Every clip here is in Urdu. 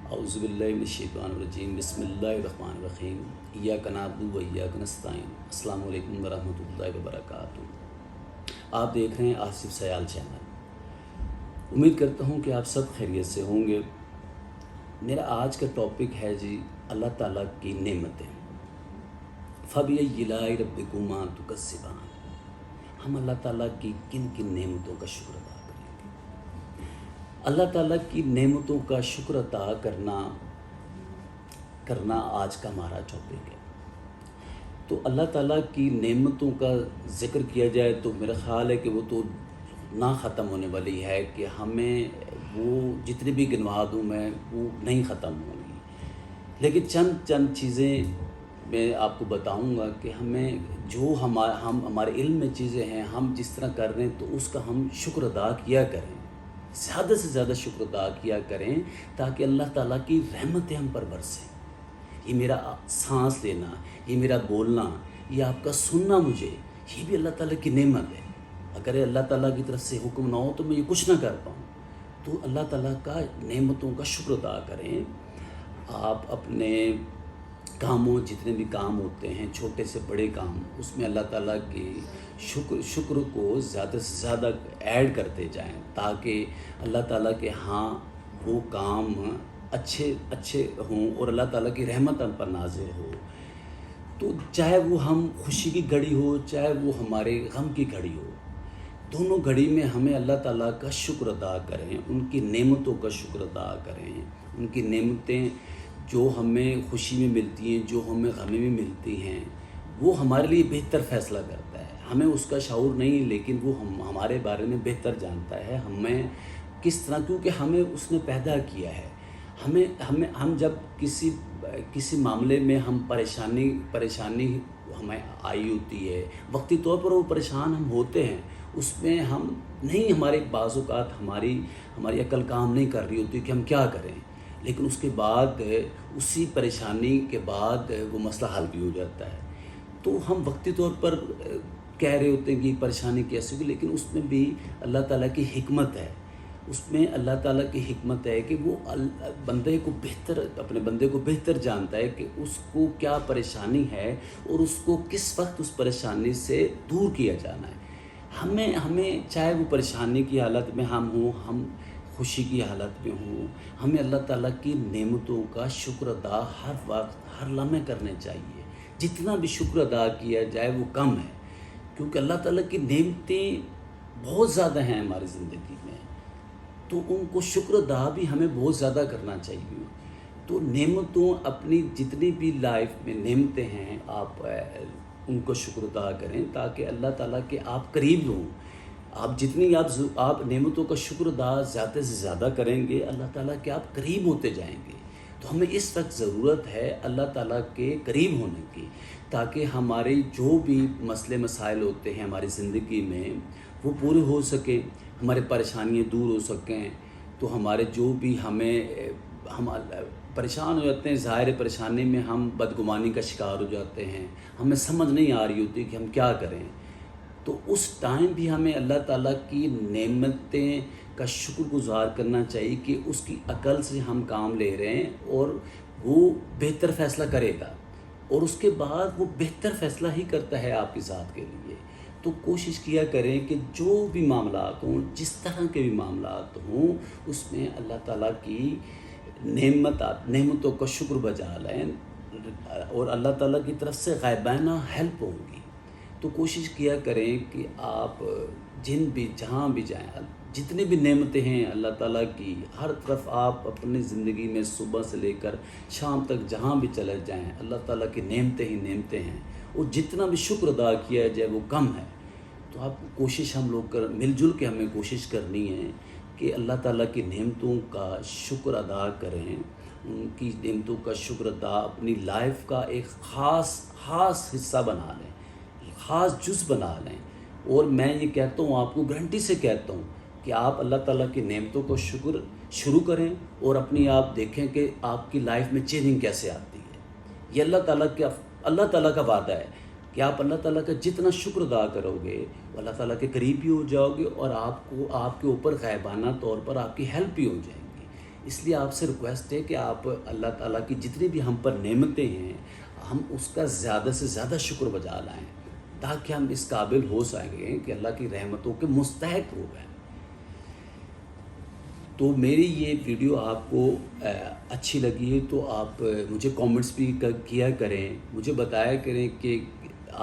اعوذ باللہ من الشیطان الرجیم بسم اللہ الرحمن الرحیم ایاک نعبد و ایاک نستعین۔ السلام علیکم ورحمۃ اللہ وبرکاتہ۔ آپ دیکھ رہے ہیں آصف سیال چینل۔ امید کرتا ہوں کہ آپ سب خیریت سے ہوں گے۔ میرا آج کا ٹاپک ہے اللہ تعالیٰ کی نعمتیں۔ فَبِأَيِّ آلَاءِ رَبِّكُمَا تُكَذِّبَانِ۔ ہم اللہ تعالیٰ کی کن کن نعمتوں کا شکر ادا کریں گے؟ اللہ تعالیٰ کی نعمتوں کا شکر ادا کرنا آج کا ہمارا ٹاپک ہے۔ تو اللہ تعالیٰ کی نعمتوں کا ذکر کیا جائے تو میرا خیال ہے کہ وہ تو نہ ختم ہونے والی ہے، کہ ہمیں وہ جتنی بھی گنوا دوں میں وہ نہیں ختم ہوں گی۔ لیکن چند چیزیں میں آپ کو بتاؤں گا کہ ہمیں جو ہمارے علم میں چیزیں ہیں، ہم جس طرح کر رہے ہیں تو اس کا ہم شکر ادا کیا کریں، زیادہ سے زیادہ شکر ادا کیا کریں، تاکہ اللہ تعالیٰ کی رحمتیں ہم پر برسیں۔ یہ میرا سانس لینا، یہ میرا بولنا، یہ آپ کا سننا، مجھے یہ بھی اللہ تعالیٰ کی نعمت ہے۔ اگر اللہ تعالیٰ کی طرف سے حکم نہ ہو تو میں یہ کچھ نہ کر پاؤں۔ تو اللہ تعالیٰ کا نعمتوں کا شکر ادا کریں۔ آپ اپنے کاموں، جتنے بھی کام ہوتے ہیں، چھوٹے سے بڑے کام، اس میں اللہ تعالیٰ کی شکر کو زیادہ سے زیادہ ایڈ کرتے جائیں، تاکہ اللہ تعالیٰ کے ہاں وہ کام اچھے ہوں اور اللہ تعالیٰ کی رحمت ہم پر نازل ہو۔ تو چاہے وہ ہم خوشی کی گھڑی ہو، چاہے وہ ہمارے غم کی گھڑی ہو، دونوں گھڑی میں ہمیں اللہ تعالیٰ کا شکر ادا کریں، ان کی نعمتوں کا شکر ادا کریں۔ ان کی نعمتیں جو ہمیں خوشی میں ملتی ہیں، جو ہمیں غم میں ملتی ہیں، وہ ہمارے لیے بہتر فیصلہ کرتا ہے۔ ہمیں اس کا شعور نہیں، لیکن وہ ہمارے بارے میں بہتر جانتا ہے، ہمیں کس طرح، کیونکہ ہمیں اس نے پیدا کیا ہے۔ ہم جب کسی معاملے میں ہم پریشانی ہمیں آئی ہوتی ہے، وقتی طور پر وہ پریشان ہم ہوتے ہیں، اس میں ہم نہیں، ہمارے بعض اوقات ہماری عقل کام نہیں کر رہی ہوتی کہ ہم کیا کریں، لیکن اس کے بعد اسی پریشانی کے بعد وہ مسئلہ حل بھی ہو جاتا ہے۔ تو ہم وقتی طور پر کہہ رہے ہوتے ہیں کہ پریشانی کیسے ہوگی، لیکن اس میں بھی اللہ تعالیٰ کی حکمت ہے۔ اس میں اللہ تعالیٰ کی حکمت ہے کہ وہ اپنے بندے کو بہتر جانتا ہے کہ اس کو کیا پریشانی ہے اور اس کو کس وقت اس پریشانی سے دور کیا جانا ہے۔ ہمیں چاہے وہ پریشانی کی حالت میں ہم ہوں، ہم خوشی کی حالت میں ہوں، ہمیں اللہ تعالیٰ کی نعمتوں کا شکر ادا ہر وقت، ہر لمحے کرنے چاہیے۔ جتنا بھی شکر ادا کیا جائے وہ کم ہے، کیونکہ اللہ تعالیٰ کی نعمتیں بہت زیادہ ہیں ہماری زندگی میں، تو ان کو شکر ادا بھی ہمیں بہت زیادہ کرنا چاہیے۔ تو نعمتوں، اپنی جتنی بھی لائف میں نعمتیں ہیں، آپ ان کو شکر ادا کریں، تاکہ اللہ تعالیٰ کے آپ قریب ہوں۔ آپ جتنی آپ نعمتوں کا شکر ادا زیادہ سے زیادہ کریں گے، اللہ تعالیٰ کے آپ قریب ہوتے جائیں گے۔ تو ہمیں اس وقت ضرورت ہے اللہ تعالیٰ کے قریب ہونے کی، تاکہ ہمارے جو بھی مسئلے مسائل ہوتے ہیں ہماری زندگی میں وہ پورے ہو سکیں، ہمارے پریشانیاں دور ہو سکیں۔ تو ہمارے جو بھی ہم پریشان ہو جاتے ہیں، ظاہر پریشانی میں ہم بدگمانی کا شکار ہو جاتے ہیں، ہمیں سمجھ نہیں آ رہی ہوتی کہ ہم کیا کریں۔ تو اس ٹائم بھی ہمیں اللہ تعالیٰ کی نعمتیں کا شکر گزار کرنا چاہیے کہ اس کی عقل سے ہم کام لے رہے ہیں اور وہ بہتر فیصلہ کرے گا، اور اس کے بعد وہ بہتر فیصلہ ہی کرتا ہے آپ کی ذات کے لیے۔ تو کوشش کیا کریں کہ جو بھی معاملات ہوں، جس طرح کے بھی معاملات ہوں، اس میں اللہ تعالیٰ کی نعمتوں کا شکر بجا لیں، اور اللہ تعالیٰ کی طرف سے غیبانہ ہیلپ ہوگی۔ تو کوشش کیا کریں کہ آپ جہاں بھی جائیں، جتنی بھی نعمتیں ہیں اللہ تعالیٰ کی، ہر طرف آپ اپنی زندگی میں صبح سے لے کر شام تک جہاں بھی چلے جائیں، اللہ تعالیٰ کی نعمتیں ہی نعمتیں ہیں، اور جتنا بھی شکر ادا کیا جائے وہ کم ہے۔ تو آپ کوشش، ہم لوگ مل جل کے ہمیں کوشش کرنی ہے کہ اللہ تعالیٰ کی نعمتوں کا شکر ادا کریں، ان کی نعمتوں کا شکر ادا اپنی لائف کا ایک خاص حصہ بنا لیں، خاص جز بنا لیں۔ اور میں یہ کہتا ہوں، آپ کو گارنٹی سے کہتا ہوں کہ آپ اللہ تعالیٰ کی نعمتوں کو شکر شروع کریں، اور اپنی آپ دیکھیں کہ آپ کی لائف میں چینجنگ کیسے آتی ہے۔ یہ اللہ تعالیٰ کا وعدہ ہے کہ آپ اللہ تعالیٰ کا جتنا شکر ادا کرو گے، اللہ تعالیٰ کے قریب بھی ہو جاؤ گے، اور آپ کے اوپر غیبانہ طور پر آپ کی ہیلپ بھی ہو جائے گی۔ اس لیے آپ سے ریکویسٹ ہے کہ آپ اللہ تعالیٰ کی جتنی بھی ہم پر نعمتیں ہیں ہم اس کا زیادہ سے زیادہ شکر بجا لائیں، تاکہ ہم اس قابل ہو سکیں کہ اللہ کی رحمتوں کے مستحق ہو گئے۔ تو میری یہ ویڈیو آپ کو اچھی لگی ہے تو آپ مجھے کامنٹس بھی کیا کریں، مجھے بتایا کریں کہ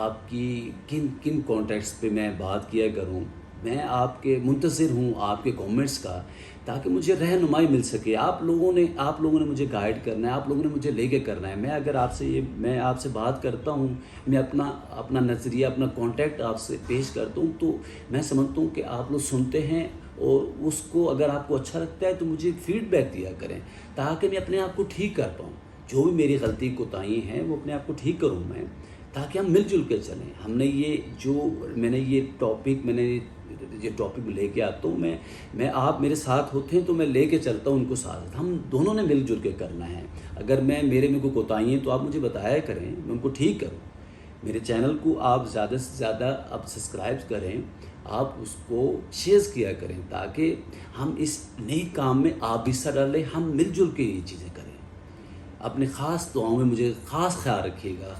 آپ کی کن کن کانٹیکٹس پہ میں بات کیا کروں۔ میں آپ کے منتظر ہوں آپ کے کامنٹس کا، تاکہ مجھے رہنمائی مل سکے۔ آپ لوگوں نے مجھے گائیڈ کرنا ہے، آپ لوگوں نے مجھے لے کے کرنا ہے۔ میں آپ سے بات کرتا ہوں، میں اپنا نظریہ، اپنا کانٹیکٹ آپ سے پیش کرتا ہوں، تو میں سمجھتا ہوں کہ آپ لوگ سنتے ہیں اور اس کو اگر آپ کو اچھا لگتا ہے تو مجھے فیڈ بیک دیا کریں، تاکہ میں اپنے آپ کو ٹھیک کر پاؤں۔ جو بھی میری غلطی کوتاہی ہیں وہ اپنے آپ کو ٹھیک کروں میں، تاکہ ہم مل جل کے چلیں۔ میں نے یہ ٹاپک لے کے آتا ہوں، میں آپ میرے ساتھ ہوتے ہیں تو میں لے کے چلتا ہوں ان کو ساتھ، ہم دونوں نے مل جل کے کرنا ہے۔ اگر میرے میں کوئی کوتاہی ہیں تو آپ مجھے بتایا کریں، میں ان کو ٹھیک کروں۔ میرے چینل کو آپ زیادہ سے زیادہ اب سبسکرائب کریں، آپ اس کو شیئر کیا کریں، تاکہ ہم اس نئی کام میں آپ بھی حصہ ڈالیں، ہم مل جل کے یہ چیزیں کریں۔ اپنے خاص دعاؤں میں مجھے خاص خیال رکھیے گا۔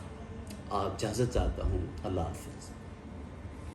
آپ اجازت چاہتا ہوں۔ اللہ حافظ۔